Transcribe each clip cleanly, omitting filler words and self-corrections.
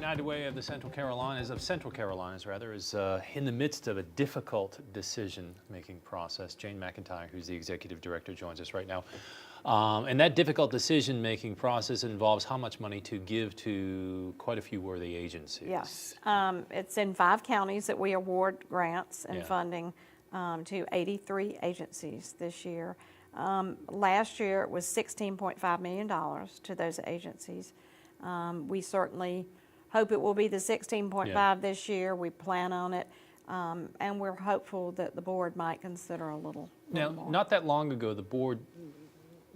United Way of Central Carolinas, is in the midst of a difficult decision-making process. Jane McIntyre, who's the executive director, joins us right now. And that difficult decision-making process involves how much money to give to quite a few worthy agencies. Yes, it's in 5 counties that we award grants and funding to 83 agencies this year. Last year it was $16.5 million to those agencies. We certainly hope it will be the 16.5 this year. We plan on it, and we're hopeful that the board might consider a little more. Not that long ago, the board,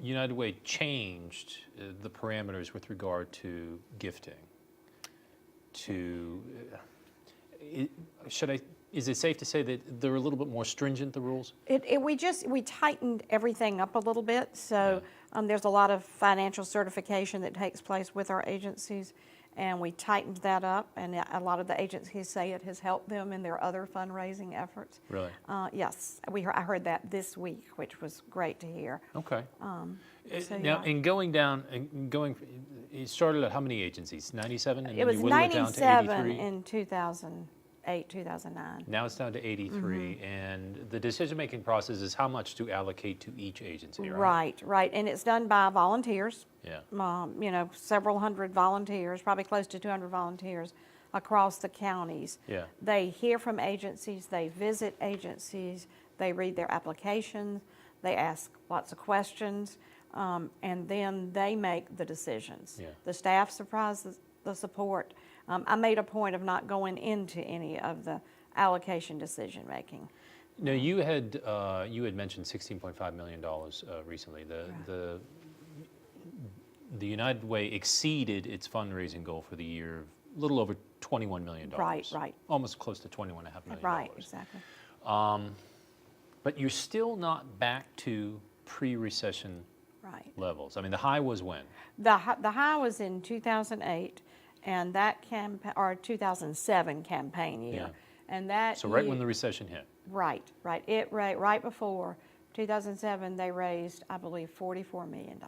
United Way, changed the parameters with regard to gifting. Is it safe to say that they're a little bit more stringent, the rules? We tightened everything up a little bit, so there's a lot of financial certification that takes place with our agencies, and we tightened that up, and a lot of the agencies say it has helped them in their other fundraising efforts. Really? Yes, I heard that this week, which was great to hear. Okay. Now, in going down, it started at how many agencies? 97? And it was you whittled it down to 97 83? in 2008, 2009. Now it's down to 83, and the decision-making process is how much to allocate to each agency, right? Right, and it's done by volunteers. Yeah. You know, several hundred volunteers, probably close to 200 volunteers across the counties. Yeah. They hear from agencies, they visit agencies, they read their applications, they ask lots of questions, and then they make the decisions. Yeah. The staff supplies the support. I made a point of not going into any of the allocation decision making. Now you had mentioned $16.5 million recently. The United Way exceeded its fundraising goal for the year, a little over $21 million. Right. Almost close to $21.5 million. Right, exactly. But you're still not back to pre-recession levels. I mean, the high was when? The high was in 2008, and that or 2007 campaign year. Yeah. And that so right when the recession hit. Right. Right before 2007, they raised, I believe, $44 million.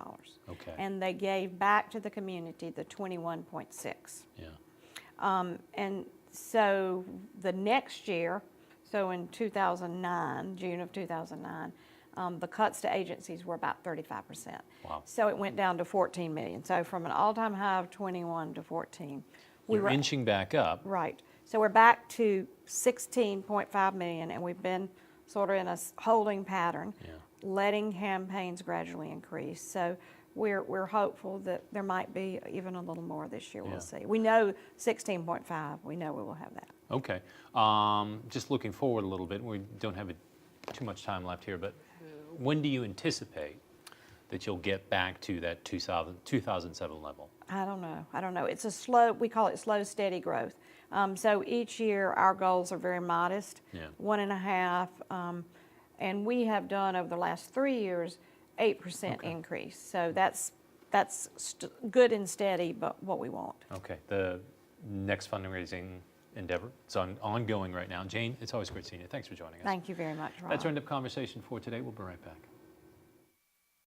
Okay. And they gave back to the community the 21.6. Yeah. And so the next year, so in 2009, June of 2009, the cuts to agencies were about 35%. Wow. So it went down to 14 million. So from an all-time high of 21 to 14. We're inching back up. Right. So we're back to 16.5 million, and we've been sort of in a holding pattern, letting campaigns gradually increase. So we're hopeful that there might be even a little more this year. We'll see. We know 16.5. We know we will have that. Okay. Just looking forward a little bit. We don't have too much time left here, but when do you anticipate that you'll get back to that 2007 level? I don't know. It's a slow, we call it slow, steady growth. So each year our goals are very modest, 1.5, and we have done over the last 3 years 8% increase. So that's good and steady, but what we want. Okay. The next fundraising endeavor, it's ongoing right now. Jane, it's always great seeing you. Thanks for joining us. Thank you very much, Rob. That's our end of conversation for today. We'll be right back.